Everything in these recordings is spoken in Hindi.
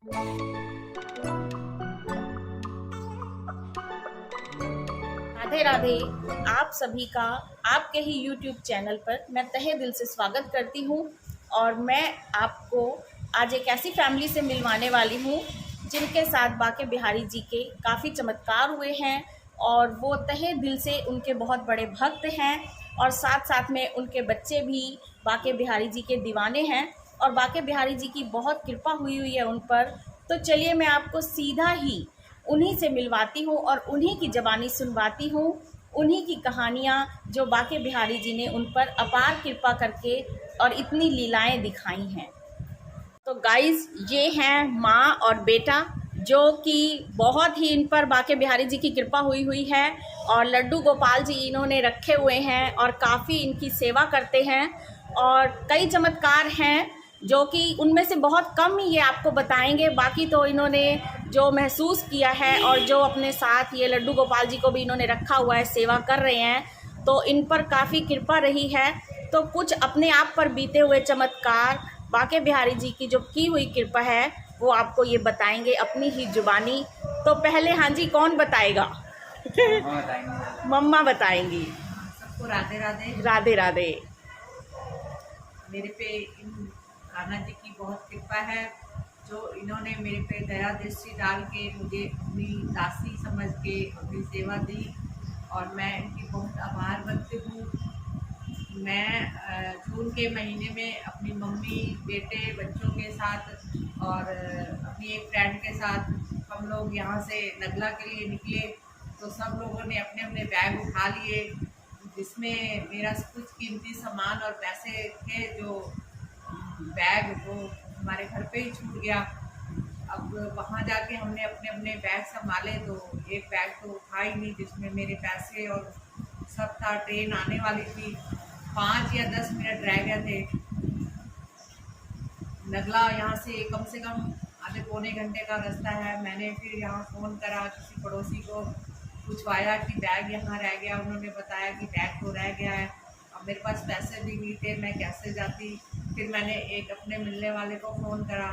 राधे राधे। आप सभी का आपके ही YouTube चैनल पर मैं तहे दिल से स्वागत करती हूँ। और मैं आपको आज एक ऐसी फैमिली से मिलवाने वाली हूँ जिनके साथ बाके बिहारी जी के काफ़ी चमत्कार हुए हैं और वो तहे दिल से उनके बहुत बड़े भक्त हैं। और साथ साथ में उनके बच्चे भी बाके बिहारी जी के दीवाने हैं और बाके बिहारी जी की बहुत कृपा हुई है उन पर। तो चलिए मैं आपको सीधा ही उन्हीं से मिलवाती हूँ और उन्हीं की ज़बानी सुनवाती हूँ, उन्हीं की कहानियाँ जो बाके बिहारी जी ने उन पर अपार कृपा करके और इतनी लीलाएं दिखाई हैं। तो गाइस, ये हैं माँ और बेटा जो कि बहुत ही इन पर बाके बिहारी जी की कृपा हुई है और लड्डू गोपाल जी इन्होंने रखे हुए हैं और काफ़ी इनकी सेवा करते हैं। और कई चमत्कार हैं जो कि उनमें से बहुत कम ही ये आपको बताएंगे, बाकी तो इन्होंने जो महसूस किया है और जो अपने साथ ये लड्डू गोपाल जी को भी इन्होंने रखा हुआ है, सेवा कर रहे हैं, तो इन पर काफ़ी कृपा रही है। तो कुछ अपने आप पर बीते हुए चमत्कार बाके बिहारी जी की जो की हुई कृपा है वो आपको ये बताएंगे अपनी ही जुबानी। तो पहले हाँ जी, कौन बताएगा? मम्मा बताएंगी। सबको राधे राधे। राधे राधे। मेरे पे इन कान्हा जी की बहुत कृपा है, जो इन्होंने मेरे पे दया दृष्टि डाल के मुझे अपनी दासी समझ के अपनी सेवा दी और मैं इनकी बहुत आभार व्यक्त हूँ। मैं जून के महीने में अपनी मम्मी, बेटे, बच्चों के साथ और अपनी एक फ्रेंड के साथ हम लोग यहाँ से नगला के लिए निकले। तो सब लोगों ने अपने अपने बैग उठा लिए, जिसमें मेरा कुछ कीमती सामान और पैसे थे। जो बैग वो हमारे घर पे ही छूट गया। अब वहाँ जाके हमने अपने अपने बैग संभाले तो एक बैग तो उठा ही नहीं जिसमें मेरे पैसे और सब था। ट्रेन आने वाली थी, 5 या 10 मिनट रह गए थे। नगला यहाँ से कम आधे पौने घंटे का रास्ता है। मैंने फिर यहाँ फ़ोन करा, किसी पड़ोसी को पूछवाया कि बैग यहाँ रह गया। उन्होंने बताया कि बैग तो रह गया है। अब मेरे पास पैसे भी नहीं थे, मैं कैसे जाती। फिर मैंने एक अपने मिलने वाले को फ़ोन करा,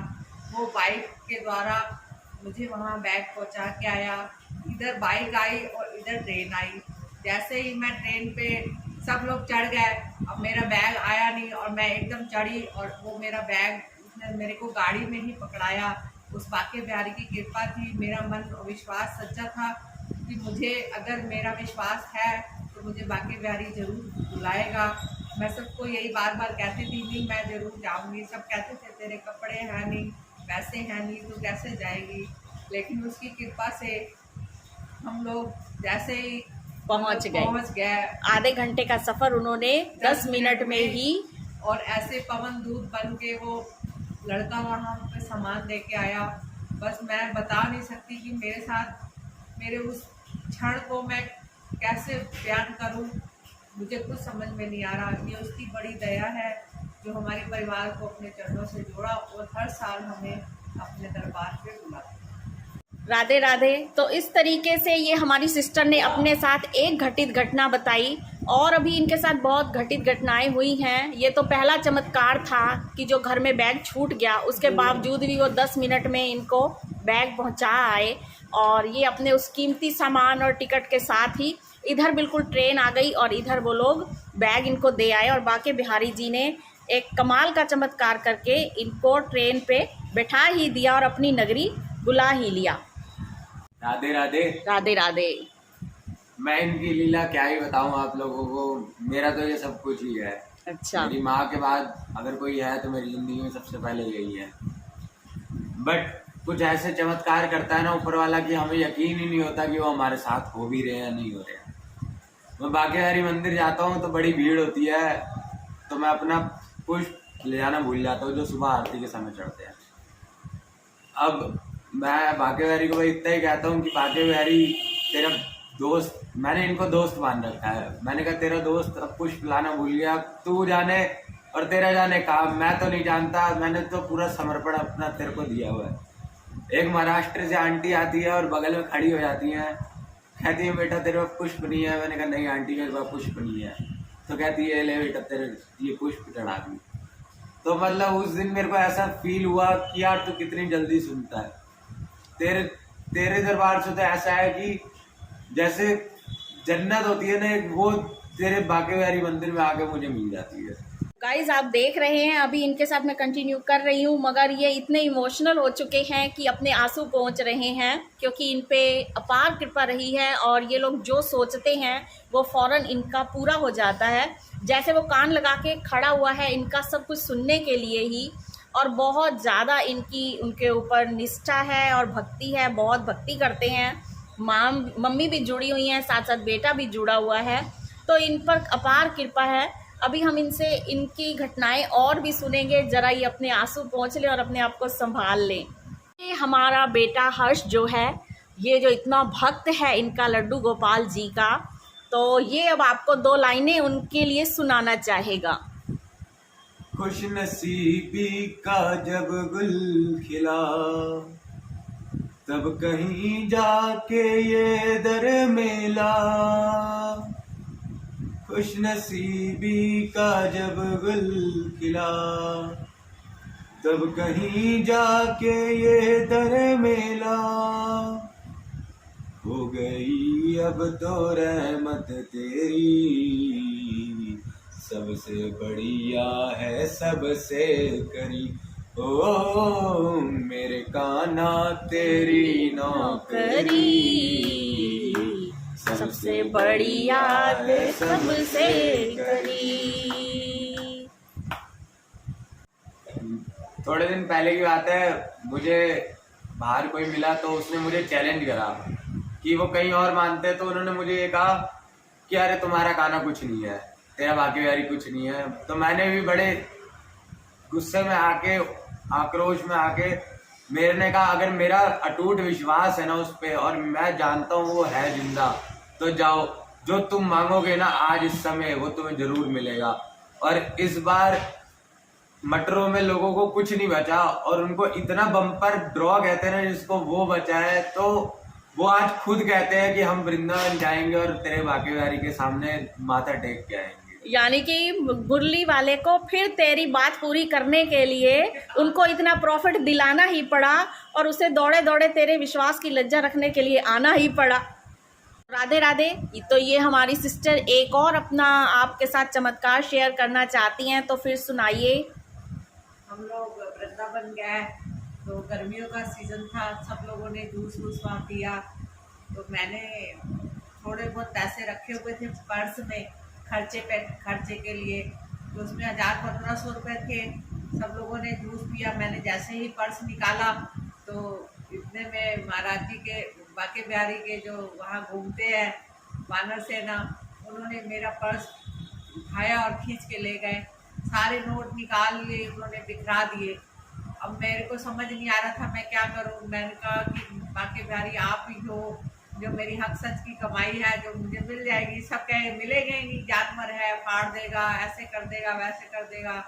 वो बाइक के द्वारा मुझे वहाँ बैग पहुँचा के आया। इधर बाइक आई और इधर ट्रेन आई। जैसे ही मैं ट्रेन पे सब लोग चढ़ गए, अब मेरा बैग आया नहीं और मैं एकदम चढ़ी और वो मेरा बैग उसने मेरे को गाड़ी में ही पकड़ाया। उस बाके बिहारी की कृपा थी। मेरा मन विश्वास सच्चा था कि मुझे, अगर मेरा विश्वास है तो मुझे बाके बिहारी ज़रूर बुलाएगा। मैं सबको यही बार बार कहती थी, नहीं मैं ज़रूर जाऊंगी। सब कहते थे तेरे कपड़े हैं नहीं, पैसे हैं नहीं, तो कैसे जाएगी। लेकिन उसकी कृपा से हम लोग जैसे ही पहुंच गए। आधे घंटे का सफ़र उन्होंने 10 मिनट में ही। और ऐसे पवन दूत बन के वो लड़का वहाँ पे सामान दे के आया। बस मैं बता नहीं सकती कि मेरे साथ मेरे उस क्षण को मैं कैसे बयान करूं। मुझे कुछ समझ में नहीं आ रहा। ये उसकी बड़ी दया है जो हमारे परिवार को अपने चरणों से जोड़ा और हर साल हमें अपने दरबार पे बुलाता। राधे राधे। तो इस तरीके से ये हमारी सिस्टर ने अपने साथ एक घटित घटना बताई और अभी इनके साथ बहुत घटित घटनाएं हुई हैं। ये तो पहला चमत्कार था कि जो घर में बैग छूट गया, उसके बावजूद भी वो 10 मिनट में इनको बैग पहुंचा आए और ये अपने उस कीमती सामान और टिकट के साथ ही इधर बिल्कुल ट्रेन आ गई और इधर वो लोग बैग इनको दे आए। और बाके बिहारी जी ने एक कमाल का चमत्कार करके इनको ट्रेन पे बैठा ही दिया और अपनी नगरी बुला ही लिया। राधे राधे। राधे राधे। मैं इनकी लीला क्या ही बताऊं आप लोगों को। मेरा तो ये सब कुछ ही है। अच्छा। मेरी माँ के बाद अगर कोई है तो मेरी जिंदगी में सबसे पहले यही है। बट कुछ ऐसे चमत्कार करता है ना ऊपर वाला कि हमें यकीन ही नहीं होता कि वो हमारे साथ हो भी रहे हैं या नहीं हो रहे हैं। मैं बाके बिहारी मंदिर जाता हूँ तो बड़ी भीड़ होती है, तो मैं अपना पुष्प ले जाना भूल जाता हूँ जो सुबह आरती के समय चढ़ते हैं। अब मैं बाके बिहारी को इतना ही कहता हूँ कि बाके बिहारी तेरा दोस्त, मैंने इनको दोस्त मान रखा है। मैंने कहा तेरा दोस्त अब पुष्प लाना भूल गया, तू जाने और तेरा जाने काम, मैं तो नहीं जानता। मैंने तो पूरा समर्पण अपना तेरे को दिया हुआ है। एक महाराष्ट्र से आंटी आती है और बगल में खड़ी हो जाती है, कहती है बेटा तेरे पास पुष्प नहीं है। मैंने कहा नहीं आंटी मेरे पास पुष्प नहीं है। तो कहती है ले बेटा तेरे ये पुष्प चढ़ा दी। तो मतलब उस दिन मेरे को ऐसा फील हुआ कि यार तू कितनी जल्दी सुनता है। तेरे तेरे दरबार से तो ऐसा है कि जैसे जन्नत होती है ना, वो तेरे बांके बिहारी मंदिर में आके मुझे मिल जाती है। गाइज आप देख रहे हैं, अभी इनके साथ मैं कंटिन्यू कर रही हूँ, मगर ये इतने इमोशनल हो चुके हैं कि अपने आंसू पहुँच रहे हैं, क्योंकि इन पे अपार कृपा रही है और ये लोग जो सोचते हैं वो फ़ौरन इनका पूरा हो जाता है। जैसे वो कान लगा के खड़ा हुआ है इनका सब कुछ सुनने के लिए ही, और बहुत ज़्यादा इनकी उनके ऊपर निष्ठा है और भक्ति है, बहुत भक्ति करते हैं। मम्मी भी जुड़ी हुई हैं, साथ साथ बेटा भी जुड़ा हुआ है, तो इन पर अपार कृपा है। अभी हम इनसे इनकी घटनाएं और भी सुनेंगे, ज़रा ये अपने आंसू पोंछ लें और अपने आप को संभाल लें। ये हमारा बेटा हर्ष जो है, ये जो इतना भक्त है इनका लड्डू गोपाल जी का, तो ये अब आपको 2 लाइनें उनके लिए सुनाना चाहेगा। खुश नसीबी का जब गुल खिला, तब कहीं जाके ये दर मिला। खुश नसीबी का जब गुल खिला, तब कहीं जाके ये दर मिला। हो गई अब तो रहमत तेरी, सबसे बढ़िया है सबसे करी। ओ मेरे कान्हा तेरी नौकरी, सबसे बढ़िया है सबसे करी। थोड़े दिन पहले की बात है, मुझे बाहर कोई मिला तो उसने मुझे चैलेंज करा कि वो कहीं और मानते, तो उन्होंने मुझे ये कहा कि अरे तुम्हारा गाना कुछ नहीं है, तेरा बाकी बिहारी कुछ नहीं है। तो मैंने भी बड़े गुस्से में आके, आक्रोश में आके, मेरे ने कहा अगर मेरा अटूट विश्वास है ना उस पे, और मैं जानता हूँ वो है जिंदा, तो जाओ, जो तुम मांगोगे ना आज इस समय वो तुम्हें जरूर मिलेगा। और इस बार मटरों में लोगों को कुछ नहीं बचा, और उनको इतना बम्पर ड्रॉ कहते हैं ना जिसको, वो बचा है। तो वो आज खुद कहते हैं कि हम वृंदावन जाएंगे और तेरे बाकी बिहारी के सामने माथा टेक के आएंगे। यानी कि मुरली वाले को फिर तेरी बात पूरी करने के लिए उनको इतना प्रॉफिट दिलाना ही पड़ा, और उसे दौड़े दौड़े तेरे विश्वास की लज्जा रखने के लिए आना ही पड़ा। राधे राधे। तो ये हमारी सिस्टर एक और अपना आपके साथ चमत्कार शेयर करना चाहती हैं, तो फिर सुनाइए। हम लोग वृंदावन गए, तो गर्मियों का सीज़न था, सब लोगों ने जूस वूस वहाँ पिया। तो मैंने थोड़े बहुत पैसे रखे हुए थे पर्स में खर्चे के लिए, तो उसमें 1000-1500 रुपये थे। सब लोगों ने जूस पिया। मैंने जैसे ही पर्स निकाला तो इतने में महाराज जी के बांके बिहारी के जो वहाँ घूमते हैं वानर सेना, उन्होंने मेरा पर्स उठाया और खींच के ले गए। सारे नोट निकाल लिए, उन्होंने बिखरा दिए। अब मेरे को समझ नहीं आ रहा था मैं क्या करूं। मैंने कहा कि बांके बिहारी आप ही हो, जो मेरी हक सच की कमाई है जो मुझे मिल जाएगी। सब कहे मिलेगा ही नहीं, जानवर है, फाड़ देगा, ऐसे कर देगा, वैसे कर देगा।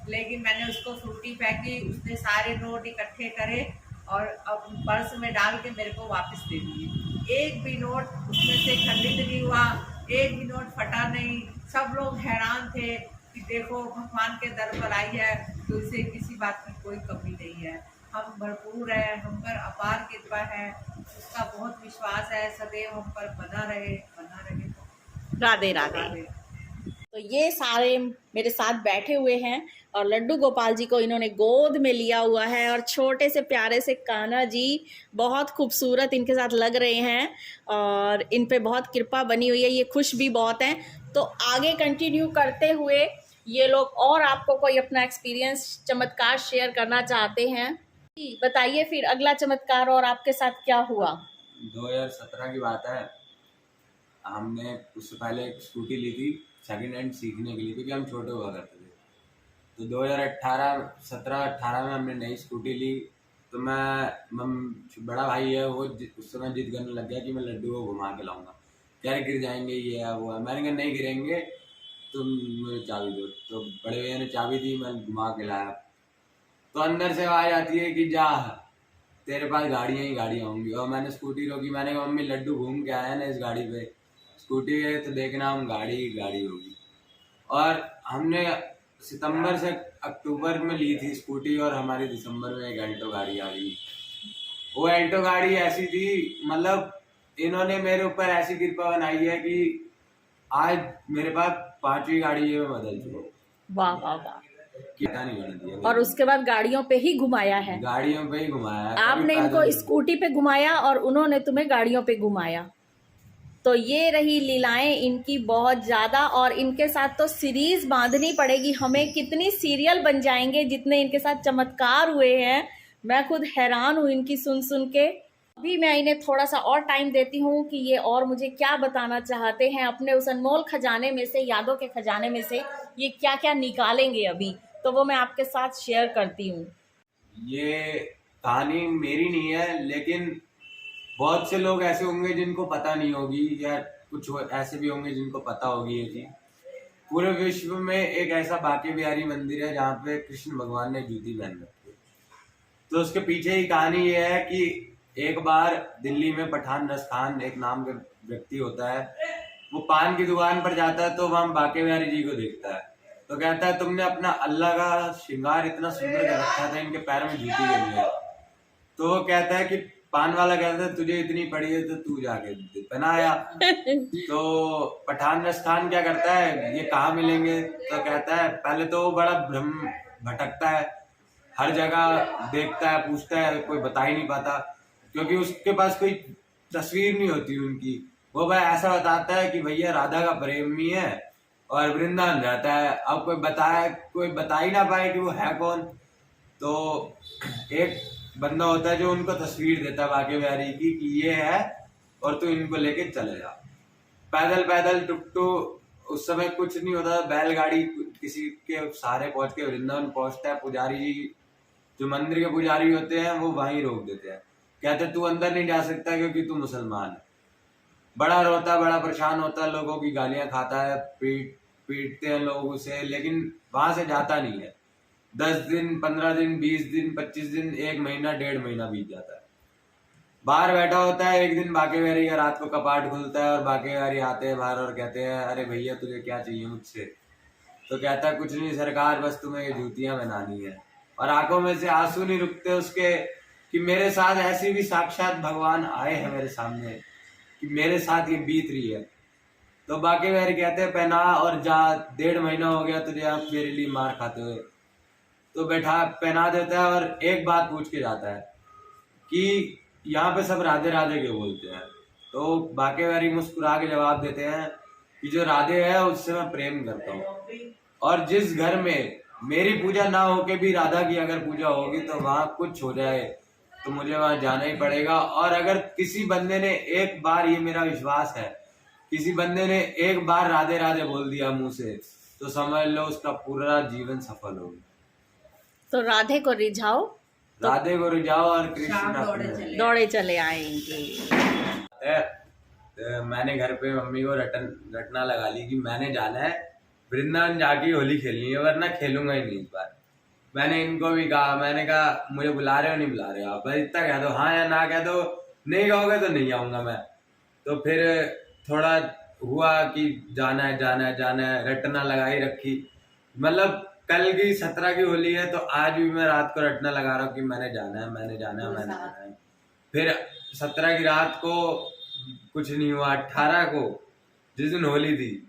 लेकिन मैंने उसको फ्रूटी फेंकी, उसने सारे नोट इकट्ठे करे और अब पर्स में डाल के मेरे को वापस दे दिए। एक भी नोट उसमें से खंडित नहीं हुआ, एक भी नोट फटा नहीं। सब लोग हैरान थे कि देखो भगवान के दर पर आई है तो इसे किसी बात की कोई कमी नहीं है। हम भरपूर है, हम पर अपार कृपा है, उसका बहुत विश्वास है, सदैव हम पर बना रहे। राधे राधे। तो ये सारे मेरे साथ बैठे हुए हैं और लड्डू गोपाल जी को इन्होंने गोद में लिया हुआ है, और छोटे से प्यारे से कान्हा जी बहुत खूबसूरत इनके साथ लग रहे हैं और इन पे बहुत कृपा बनी हुई है। ये खुश भी बहुत हैं। तो आगे कंटिन्यू करते हुए ये लोग और आपको कोई अपना एक्सपीरियंस चमत्कार शेयर करना चाहते हैं, बताइए फिर अगला चमत्कार और आपके साथ क्या हुआ। 2017 की बात है, हमने उससे पहले एक स्कूटी ली थी सेकेंड हैंड सीखने के लिए, क्योंकि हम छोटे हुआ करते थे। तो 2017-18 में हमने नई स्कूटी ली। तो बड़ा भाई है वो उस समय जिद करने लग गया कि मैं लड्डू को घुमा के लाऊंगा, क्या गिर जाएंगे ये है वो है। मैंने कहा नहीं गिरेंगे, तुम मुझे चाबी दो। तो बड़े भैया ने चाबी दी, मैं घुमा के लाया। तो अंदर से आवाज आती है कि जा, तेरे पास गाड़ियाँ ही गाड़ियाँ होंगी। और मैंने स्कूटी रोकी, मैंने कहा मम्मी लड्डू घूम के आया ना इस गाड़ी पे, स्कूटी है तो देखना हम गाड़ी ही गाड़ी होगी। और हमने सितंबर से अक्टूबर में ली थी स्कूटी और हमारी दिसंबर में एक एल्टो गाड़ी आ गई। वो एल्टो गाड़ी ऐसी थी, मतलब इन्होंने मेरे ऊपर ऐसी कृपा बनाई है कि आज मेरे पास 5वीं गाड़ी है, मैं बदल चुका हूँ। वाह वाह वाह। क्या नहीं होने दिया। और उसके बाद गाड़ियों पे ही घुमाया है, गाड़ियों पे ही घुमाया है। आपने इनको स्कूटी पे घुमाया और उन्होंने तुम्हें गाड़ियों पे घुमाया। तो ये रही लीलाएं इनकी बहुत ज़्यादा, और इनके साथ तो सीरीज बांधनी पड़ेगी हमें। कितनी सीरियल बन जाएंगे जितने इनके साथ चमत्कार हुए हैं। मैं खुद हैरान हूँ इनकी सुन सुन के। अभी मैं इन्हें थोड़ा सा और टाइम देती हूँ कि ये और मुझे क्या बताना चाहते हैं अपने उस अनमोल खजाने में से, यादों के खजाने में से ये क्या क्या निकालेंगे अभी, तो वो मैं आपके साथ शेयर करती हूँ। ये कहानी मेरी नहीं है, लेकिन बहुत से लोग ऐसे होंगे जिनको पता नहीं होगी, या कुछ ऐसे भी होंगे जिनको पता होगी ये चीज। पूरे विश्व में एक ऐसा बांके बिहारी मंदिर है जहाँ पे कृष्ण भगवान ने जूती पहन रखी है। तो उसके पीछे ही कहानी ये है कि एक बार दिल्ली में पठान रस खान एक नाम का व्यक्ति होता है, वो पान की दुकान पर जाता है, तो वहां बांके बिहारी जी को देखता है, तो कहता है तुमने अपना अल्लाह का श्रृंगार इतना सुंदर कर रखा था, इनके पैर में जूती क्यों है। तो वो कहता है कि पान वाला कहता है तुझे इतनी पड़ी है तो तू जाके पहनाया। तो पठान रस खान क्या करता है, ये कहाँ मिलेंगे, तो कहता है, पहले तो वो बड़ा भ्रम भटकता है, हर जगह देखता है, पूछता है, कोई बता ही नहीं पाता, क्योंकि उसके पास कोई तस्वीर नहीं होती उनकी। वो भाई ऐसा बताता है कि भैया राधा का प्रेमी है और वृंदावन जाता है। अब कोई बता ही ना पाए कि वो है कौन। तो एक बंदा होता है जो उनको तस्वीर देता है बांके बिहारी की कि ये है और तू इनको लेके चले जा। पैदल पैदल टुकटुक, उस समय कुछ नहीं होता, बैलगाड़ी किसी के सहारे पहुंच के वृंदावन पहुंचता है। पुजारी जी, जो मंदिर के पुजारी होते हैं, वो वहीं रोक देते हैं, कहते तू अंदर नहीं जा सकता क्योंकि तू मुसलमान है। बड़ा रोता, बड़ा परेशान होता है, लोगों की गालियां खाता है, पीटते हैं लोग उसे, लेकिन वहां से जाता नहीं है। 10 दिन, 15 दिन, 20 दिन, 25 दिन, 1 महीना, 1.5 महीना बीत जाता है। बाहर बैठा होता है। एक दिन बांके बिहारी का रात को कपाट खुलता है और बांके बिहारी आते हैं बाहर और कहते हैं, अरे भैया तुझे क्या चाहिए मुझसे। तो कहता है, कुछ नहीं सरकार, बस तुम्हें ये जूतियां बनानी है। और आंखों में से आंसू नहीं रुकते उसके कि मेरे साथ ऐसी भी साक्षात भगवान आए हैं मेरे सामने, कि मेरे साथ ये बीत रही है। तो बांके बिहारी कहते हैं, पहना और जा, 1.5 महीना हो गया तुझे आप मेरे लिए मार खाते हुए। तो बैठा पहना देता है और एक बात पूछ के जाता है कि यहाँ पे सब राधे राधे के बोलते हैं। तो बांके बिहारी मुस्कुरा के जवाब देते हैं कि जो राधे है उससे मैं प्रेम करता हूँ, और जिस घर में मेरी पूजा ना होके भी राधा की अगर पूजा होगी तो वहां कुछ हो जाए तो मुझे वहां जाना ही पड़ेगा। और अगर किसी बंदे ने एक बार, ये मेरा विश्वास है, किसी बंदे ने एक बार राधे राधे बोल दिया मुंह से, तो समझ लो उसका पूरा जीवन सफल हो गया। तो राधे को रिझाओ, राधे को रिझाओ और कृष्ण दौड़े चले आएंगे। मैंने घर पे मम्मी को रटना लगा ली कि मैंने जाना है वृंदावन, जाके होली खेलनी है, वरना खेलूंगा ही नहीं इस बार। मैंने इनको भी कहा, मैंने कहा मुझे बुला रहे हो नहीं बुला रहे हो, आप बस इतना कह दो, हाँ या ना कह दो, नहीं कहोगे तो नहीं आऊंगा मैं। तो फिर थोड़ा हुआ कि जाना है जाना है जाना है, रटना लगाई रखी। मतलब कल की 17 की होली है, तो आज भी मैं रात को रटना लगा रहा हूँ कि मैंने जाना है मैंने जाना है मैंने जाना है। फिर 17 की रात को कुछ नहीं हुआ। 18 को जिस दिन होली थी,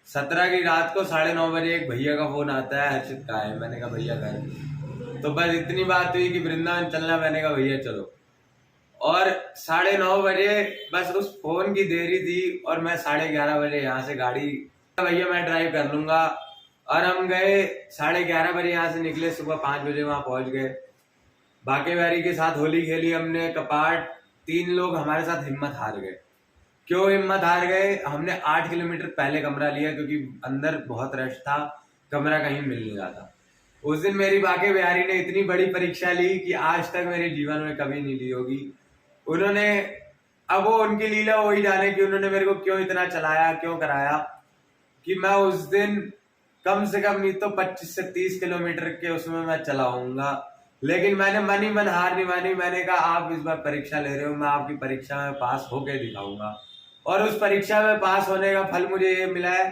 17 की रात को 9:30 बजे एक भैया का फोन आता है, हर्षित कहाँ है। मैंने कहा भैया घर। तो बस इतनी बात हुई कि वृंदावन चलना, मैंने कहा भैया चलो। और 9:30 बजे बस उस फोन की देरी थी, और मैं 11:30 बजे यहाँ से गाड़ी, भैया मैं ड्राइव कर लूंगा। और हम गए 11:30 बजे यहाँ से निकले, सुबह 5 बजे वहां पहुंच गए। बांके बिहारी के साथ होली खेली हमने कपाट। 3 लोग हमारे साथ हिम्मत हार गए। क्यों हिम्मत हार गए? हमने 8 किलोमीटर पहले कमरा लिया क्योंकि अंदर बहुत रश था, कमरा कहीं मिल नहीं रहा था। उस दिन मेरी बांके बिहारी ने इतनी बड़ी परीक्षा ली कि आज तक मेरे जीवन में कभी नहीं ली होगी। उन्होंने, अब वो उनकी लीला वही जाने कि उन्होंने मेरे को क्यों इतना चलाया, क्यों कराया, कि मैं उस दिन कम से कम नहीं तो 25 से 30 किलोमीटर के उसमें मैं चलाऊंगा। लेकिन मैंने मन ही मन हार नहीं मानी। मैंने कहा आप इस बार परीक्षा ले रहे हो, मैं आपकी परीक्षा में पास होके दिखाऊंगा। और उस परीक्षा में पास होने का फल मुझे ये मिला है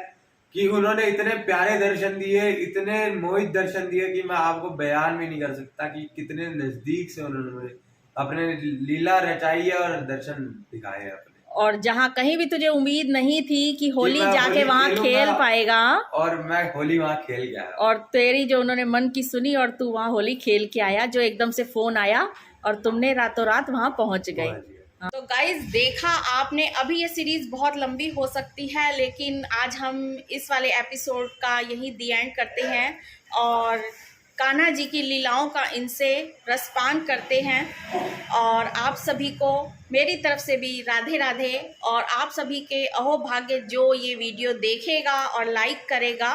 कि उन्होंने इतने प्यारे दर्शन दिए, इतने मोहित दर्शन दिए कि मैं आपको बयान भी नहीं कर सकता कि कितने नजदीक से उन्होंने मुझे अपने लीला रचाई है और दर्शन दिखाए हैं अपने। और जहाँ कहीं भी तुझे उम्मीद नहीं थी कि होली मैं जाके होली वहाँ खेलूंगा, खेल पाएगा, और मैं होली वहाँ खेल गया। और तेरी जो उन्होंने मन की सुनी और तू वहाँ होली खेल के आया, जो एकदम से फोन आया और तुमने रातों रात वहाँ पहुँच गए। तो गाइज देखा आपने, अभी ये सीरीज बहुत लंबी हो सकती है, लेकिन आज हम इस वाले एपिसोड का यही दी एंड करते हैं और कान्हा जी की लीलाओं का इनसे रसपान करते हैं। और आप सभी को मेरी तरफ से भी राधे राधे, और आप सभी के अहो भाग्य जो ये वीडियो देखेगा और लाइक करेगा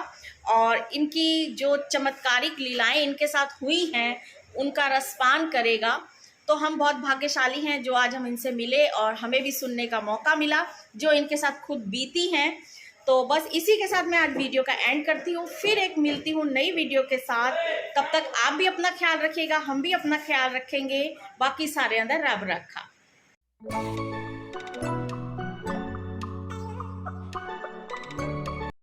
और इनकी जो चमत्कारिक लीलाएं इनके साथ हुई हैं उनका रसपान करेगा, तो हम बहुत भाग्यशाली हैं जो आज हम इनसे मिले और हमें भी सुनने का मौका मिला जो इनके साथ खुद बीती हैं। तो बस इसी के साथ मैं आज वीडियो का एंड करती हूँ, फिर एक मिलती हूँ नई वीडियो के साथ। तब तक आप भी अपना ख्याल रखिएगा, हम भी अपना ख्याल रखेंगे। बाकी सारे अंदर रब रखा।